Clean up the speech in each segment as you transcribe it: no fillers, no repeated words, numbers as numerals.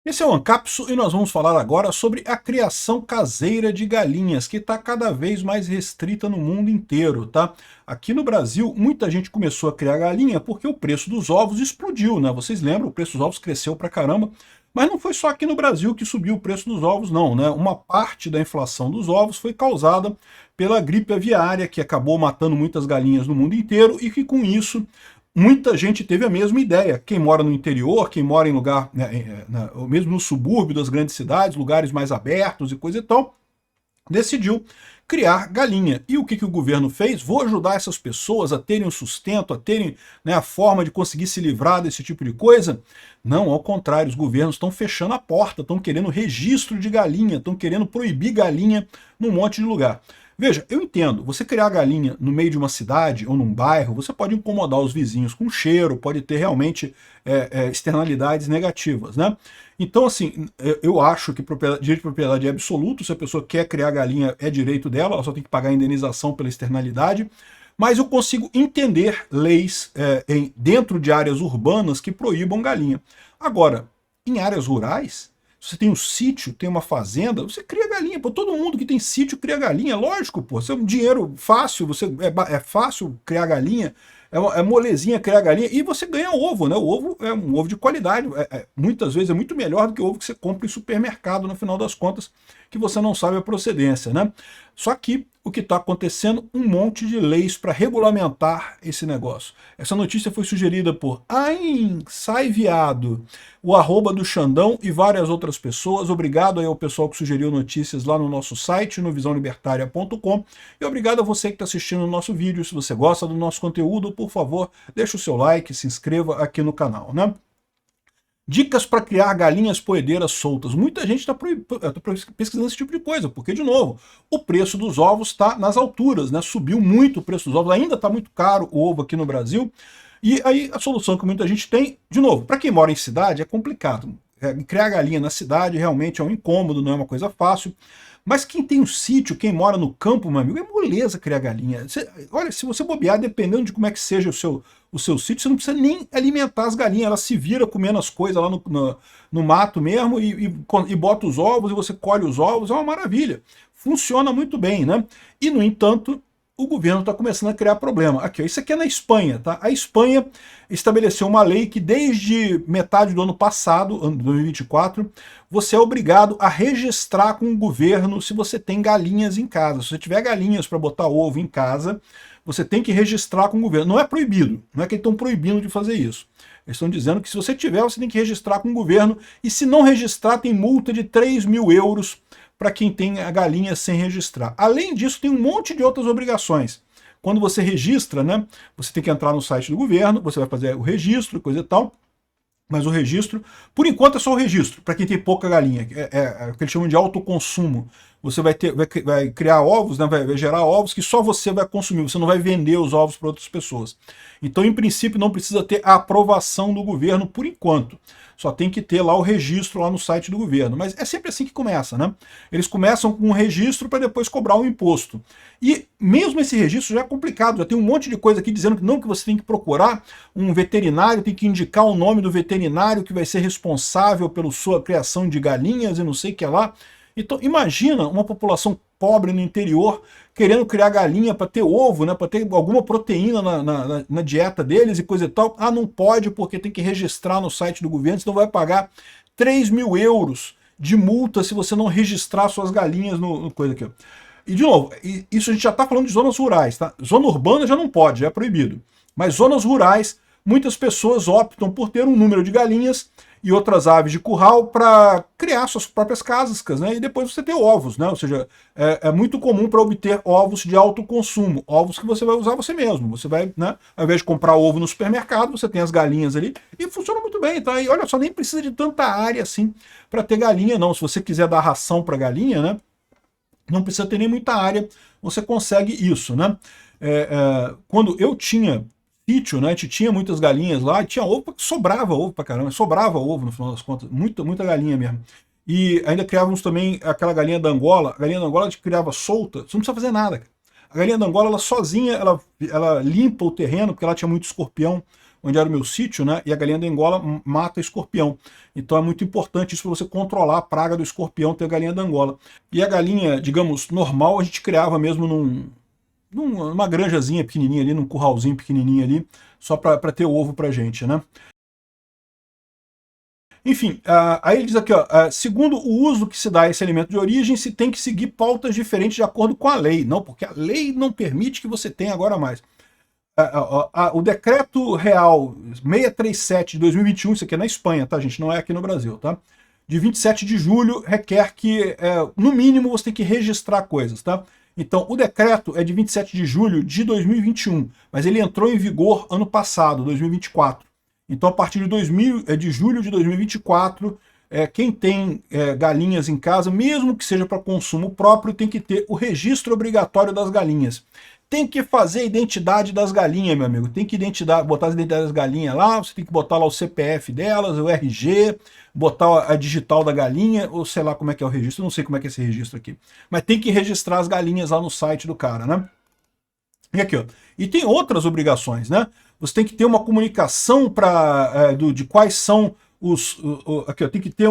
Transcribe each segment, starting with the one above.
Esse é o Ancapso e nós vamos falar agora sobre a criação caseira de galinhas, que está cada vez mais restrita no mundo inteiro, tá? Aqui no Brasil, muita gente começou a criar galinha porque o preço dos ovos explodiu, né? Vocês lembram, o preço dos ovos cresceu pra caramba, mas não foi só aqui no Brasil que subiu o preço dos ovos, não, né? Uma parte da inflação dos ovos foi causada pela gripe aviária, que acabou matando muitas galinhas no mundo inteiro e que com isso muita gente teve a mesma ideia. Quem mora no interior, quem mora em lugar, né, mesmo no subúrbio das grandes cidades, lugares mais abertos e coisa e tal, decidiu criar galinha. E o que o governo fez? Vou ajudar essas pessoas a terem um sustento, a terem, né, a forma de conseguir se livrar desse tipo de coisa? Não, ao contrário, os governos estão fechando a porta, estão querendo registro de galinha, estão querendo proibir galinha num monte de lugar. Veja, eu entendo, você criar galinha no meio de uma cidade ou num bairro, você pode incomodar os vizinhos com cheiro, pode ter realmente externalidades negativas, né? Então, assim, eu acho que direito de propriedade é absoluto, se a pessoa quer criar galinha é direito dela, ela só tem que pagar a indenização pela externalidade, mas eu consigo entender leis dentro de áreas urbanas que proíbam galinha. Agora, em áreas rurais, você tem um sítio, tem uma fazenda, você cria galinha. Pô, todo mundo que tem sítio cria galinha, lógico, pô. Você é um dinheiro fácil, é fácil criar galinha, é molezinha criar galinha, e você ganha ovo, né? O ovo é um ovo de qualidade, muitas vezes é muito melhor do que o ovo que você compra em supermercado, no final das contas, que você não sabe a procedência, né? Só que o que está acontecendo, um monte de leis para regulamentar esse negócio. Essa notícia foi sugerida por Sai Viado, o arroba do Xandão e várias outras pessoas. Obrigado aí ao pessoal que sugeriu notícias lá no nosso site, no visãolibertaria.com, e obrigado a você que está assistindo o nosso vídeo. Se você gosta do nosso conteúdo, por favor, deixa o seu like, se inscreva aqui no canal, né? Dicas para criar galinhas poedeiras soltas. Muita gente está pesquisando esse tipo de coisa, porque, de novo, o preço dos ovos está nas alturas, né? Subiu muito o preço dos ovos, ainda está muito caro o ovo aqui no Brasil. E aí a solução que muita gente tem, de novo, para quem mora em cidade é complicado. Criar galinha na cidade realmente é um incômodo, não é uma coisa fácil. Mas quem tem um sítio, quem mora no campo, meu amigo, é moleza criar galinha. Olha, se você bobear, dependendo de como é que seja o seu sítio, você não precisa nem alimentar as galinhas, ela se vira comendo as coisas lá no mato mesmo e bota os ovos e você colhe os ovos, é uma maravilha. Funciona muito bem, né? E, no entanto, o governo está começando a criar problema. Aqui, ó, isso aqui é na Espanha, tá? A Espanha estabeleceu uma lei que desde metade do ano passado, ano 2024, você é obrigado a registrar com o governo se você tem galinhas em casa. Se você tiver galinhas para botar ovo em casa, você tem que registrar com o governo. Não é proibido, não é que eles estão proibindo de fazer isso. Eles estão dizendo que se você tiver, você tem que registrar com o governo, e se não registrar, tem multa de 3.000 euros para quem tem a galinha sem registrar. Além disso, tem um monte de outras obrigações. Quando você registra, né, você tem que entrar no site do governo, você vai fazer o registro, coisa e tal, mas o registro, por enquanto é só o registro, para quem tem pouca galinha, é o que eles chamam de autoconsumo. Você vai criar ovos, né, vai gerar ovos que só você vai consumir, você não vai vender os ovos para outras pessoas. Então, em princípio, não precisa ter a aprovação do governo por enquanto. Só tem que ter lá o registro lá no site do governo. Mas é sempre assim que começa, né? Eles começam com um registro para depois cobrar o imposto. E mesmo esse registro já é complicado, já tem um monte de coisa aqui dizendo que não, que você tem que procurar um veterinário, tem que indicar o nome do veterinário que vai ser responsável pela sua criação de galinhas e não sei o que lá. Então, imagina uma população pobre no interior querendo criar galinha para ter ovo, né, para ter alguma proteína na dieta deles e coisa e tal. Ah, não pode porque tem que registrar no site do governo, senão vai pagar 3.000 euros de multa se você não registrar suas galinhas no coisa aqui. E, de novo, isso a gente já está falando de zonas rurais, tá? Zona urbana já não pode, já é proibido. Mas zonas rurais, muitas pessoas optam por ter um número de galinhas e outras aves de curral para criar suas próprias casas, né? E depois você ter ovos, né? Ou seja, é muito comum para obter ovos de alto consumo, ovos que você vai usar você mesmo. Você vai, né? Ao invés de comprar ovo no supermercado, você tem as galinhas ali e funciona muito bem, tá? E olha só, nem precisa de tanta área assim para ter galinha, não. Se você quiser dar ração para galinha, né? Não precisa ter nem muita área, você consegue isso, né? Quando eu tinha sítio, né? A gente tinha muitas galinhas lá, e tinha ovo, sobrava ovo pra caramba, sobrava ovo no final das contas, muita galinha mesmo. E ainda criávamos também aquela galinha da Angola. A galinha da Angola a gente criava solta, você não precisa fazer nada, cara. A galinha da Angola, ela sozinha, ela limpa o terreno, porque ela tinha muito escorpião. onde era o meu sítio, né? E a galinha da Angola mata escorpião. Então é muito importante isso para você controlar a praga do escorpião, ter a galinha da Angola. E a galinha, digamos, normal, a gente criava mesmo numa granjazinha pequenininha ali, num curralzinho pequenininho ali, só para ter ovo pra gente, né? Enfim, aí ele diz aqui, ó, segundo o uso que se dá a esse alimento de origem, se tem que seguir pautas diferentes de acordo com a lei. Não, porque a lei não permite que você tenha agora mais. O decreto real 637 de 2021, isso aqui é na Espanha, tá, gente? Não é aqui no Brasil, tá? De 27 de julho, requer que, no mínimo, você tem que registrar coisas, tá? Então, o decreto é de 27 de julho de 2021, mas ele entrou em vigor ano passado, 2024. Então, a partir de julho de 2024, quem tem galinhas em casa, mesmo que seja para consumo próprio, tem que ter o registro obrigatório das galinhas. Tem que fazer a identidade das galinhas, meu amigo. Tem que botar as identidades das galinhas lá, você tem que botar lá o CPF delas, o RG, botar a digital da galinha, ou sei lá como é que é o registro, eu não sei como é que é esse registro aqui. Mas tem que registrar as galinhas lá no site do cara, né? E aqui, ó. E tem outras obrigações, né? Você tem que ter uma comunicação de quais são os... aqui, ó, tem que ter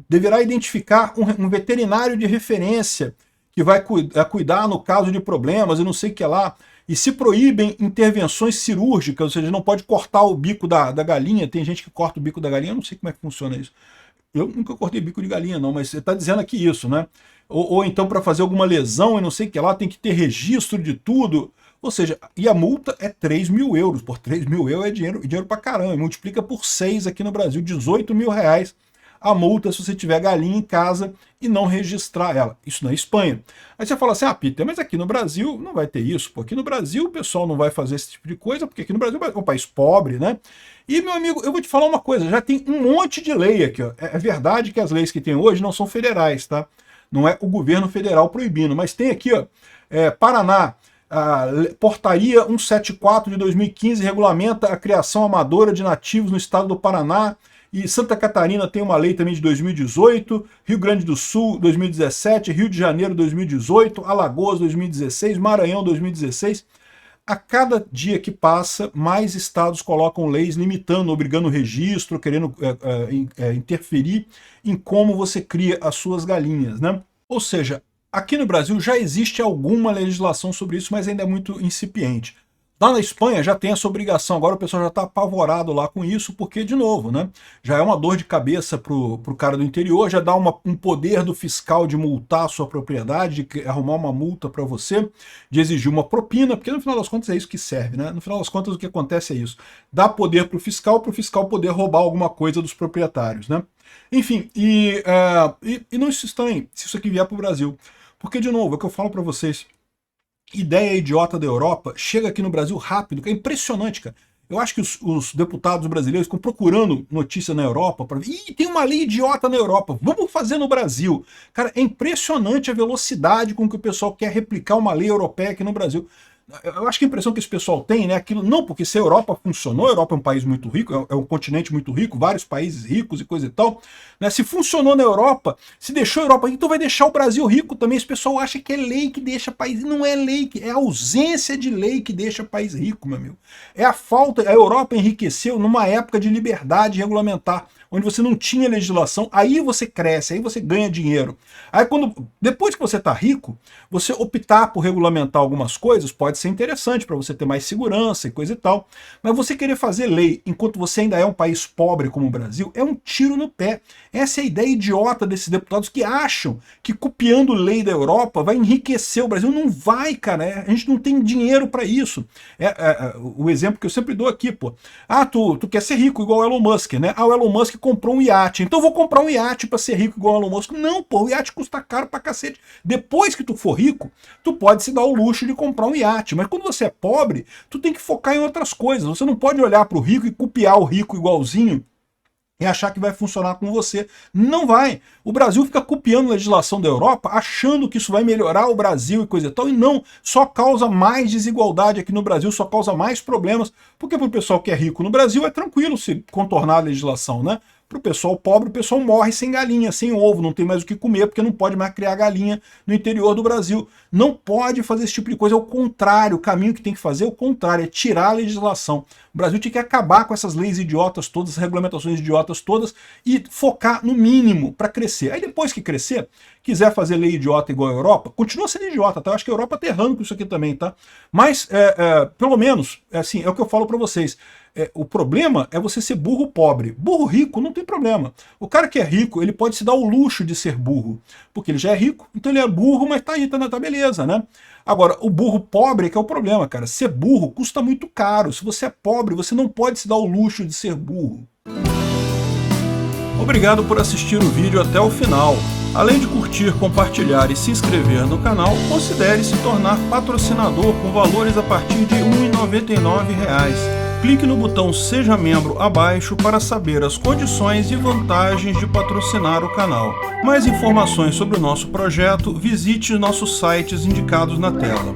deverá identificar um veterinário de referência que vai cuidar no caso de problemas e não sei o que lá. E se proíbem intervenções cirúrgicas, ou seja, não pode cortar o bico da galinha. Tem gente que corta o bico da galinha, eu não sei como é que funciona isso. Eu nunca cortei bico de galinha, não, mas você está dizendo aqui isso, né? Ou então para fazer alguma lesão e não sei o que lá, tem que ter registro de tudo. Ou seja, e a multa é 3 mil euros. Por 3 mil euros é dinheiro pra caramba. E multiplica por 6 aqui no Brasil, 18 mil reais a multa se você tiver galinha em casa e não registrar ela. Isso na Espanha. Aí você fala assim, Peter, mas aqui no Brasil não vai ter isso. Porque aqui no Brasil o pessoal não vai fazer esse tipo de coisa, porque aqui no Brasil é um país pobre, né? E, meu amigo, eu vou te falar uma coisa, já tem um monte de lei aqui, ó. É verdade que as leis que tem hoje não são federais, tá? Não é o governo federal proibindo, mas tem aqui, ó, Paraná, a portaria 174 de 2015 regulamenta a criação amadora de nativos no estado do Paraná, e Santa Catarina tem uma lei também de 2018, Rio Grande do Sul 2017, Rio de Janeiro 2018, Alagoas 2016, Maranhão 2016. A cada dia que passa, mais estados colocam leis limitando, obrigando o registro, querendo interferir em como você cria as suas galinhas, né? Ou seja, aqui no Brasil já existe alguma legislação sobre isso, mas ainda é muito incipiente. Lá na Espanha já tem essa obrigação, agora o pessoal já está apavorado lá com isso, porque, de novo, né, já é uma dor de cabeça para o cara do interior, já dá um poder do fiscal de multar a sua propriedade, de arrumar uma multa para você, de exigir uma propina, porque no final das contas é isso que serve, né? No final das contas o que acontece é isso. Dá poder para o fiscal poder roubar alguma coisa dos proprietários, né? Enfim, e não se estranhe se isso aqui vier para o Brasil, porque, de novo, é o que eu falo para vocês, ideia idiota da Europa chega aqui no Brasil rápido, que é impressionante, cara. Eu acho que os deputados brasileiros ficam procurando notícia na Europa para ver. Ih, tem uma lei idiota na Europa, vamos fazer no Brasil. Cara, é impressionante a velocidade com que o pessoal quer replicar uma lei europeia aqui no Brasil. Eu acho que a impressão que esse pessoal tem, né, aquilo, não, porque se a Europa funcionou, a Europa é um país muito rico, é um continente muito rico, vários países ricos e coisa e tal, né, se funcionou na Europa, se deixou a Europa rica, então vai deixar o Brasil rico também. Esse pessoal acha que é lei que deixa país, não é lei, é a ausência de lei que deixa país rico, meu amigo. É a falta, a Europa enriqueceu numa época de liberdade regulamentar, onde você não tinha legislação, aí você cresce, aí você ganha dinheiro. Aí depois que você está rico, você optar por regulamentar algumas coisas pode ser interessante para você ter mais segurança e coisa e tal, mas você querer fazer lei enquanto você ainda é um país pobre como o Brasil é um tiro no pé. Essa é a ideia idiota desses deputados que acham que copiando lei da Europa vai enriquecer o Brasil. Não vai, cara, a gente não tem dinheiro para isso. O exemplo que eu sempre dou aqui, pô. Tu quer ser rico igual o Elon Musk, né? O Elon Musk comprou um iate, então eu vou comprar um iate para ser rico igual o Elon Musk. Não, pô, o iate custa caro pra cacete. Depois que tu for rico, tu pode se dar o luxo de comprar um iate, mas quando você é pobre, tu tem que focar em outras coisas. Você não pode olhar pro rico e copiar o rico igualzinho e achar que vai funcionar com você. Não vai. O Brasil fica copiando legislação da Europa, achando que isso vai melhorar o Brasil e coisa e tal, e não, só causa mais desigualdade aqui no Brasil, só causa mais problemas, porque para o pessoal que é rico no Brasil é tranquilo se contornar a legislação, né? Para o pessoal pobre, o pessoal morre sem galinha, sem ovo, não tem mais o que comer, porque não pode mais criar galinha no interior do Brasil. Não pode fazer esse tipo de coisa, é o contrário, o caminho que tem que fazer é o contrário, é tirar a legislação. O Brasil tinha que acabar com essas leis idiotas todas, essas regulamentações idiotas todas, e focar no mínimo para crescer. Aí depois que crescer, quiser fazer lei idiota igual a Europa, continua sendo idiota, tá? Eu acho que a Europa tá errando com isso aqui também, tá? Mas, pelo menos, assim, é o que eu falo para vocês. O problema é você ser burro pobre. Burro rico não tem problema. O cara que é rico, ele pode se dar o luxo de ser burro, porque ele já é rico, então ele é burro, mas tá aí, tá beleza, né? Agora, o burro pobre é que é o problema, cara. Ser burro custa muito caro. Se você é pobre, você não pode se dar o luxo de ser burro. Obrigado por assistir o vídeo até o final. Além de curtir, compartilhar e se inscrever no canal, considere se tornar patrocinador com valores a partir de R$ 1,99. Clique no botão Seja Membro abaixo para saber as condições e vantagens de patrocinar o canal. Mais informações sobre o nosso projeto, visite nossos sites indicados na tela.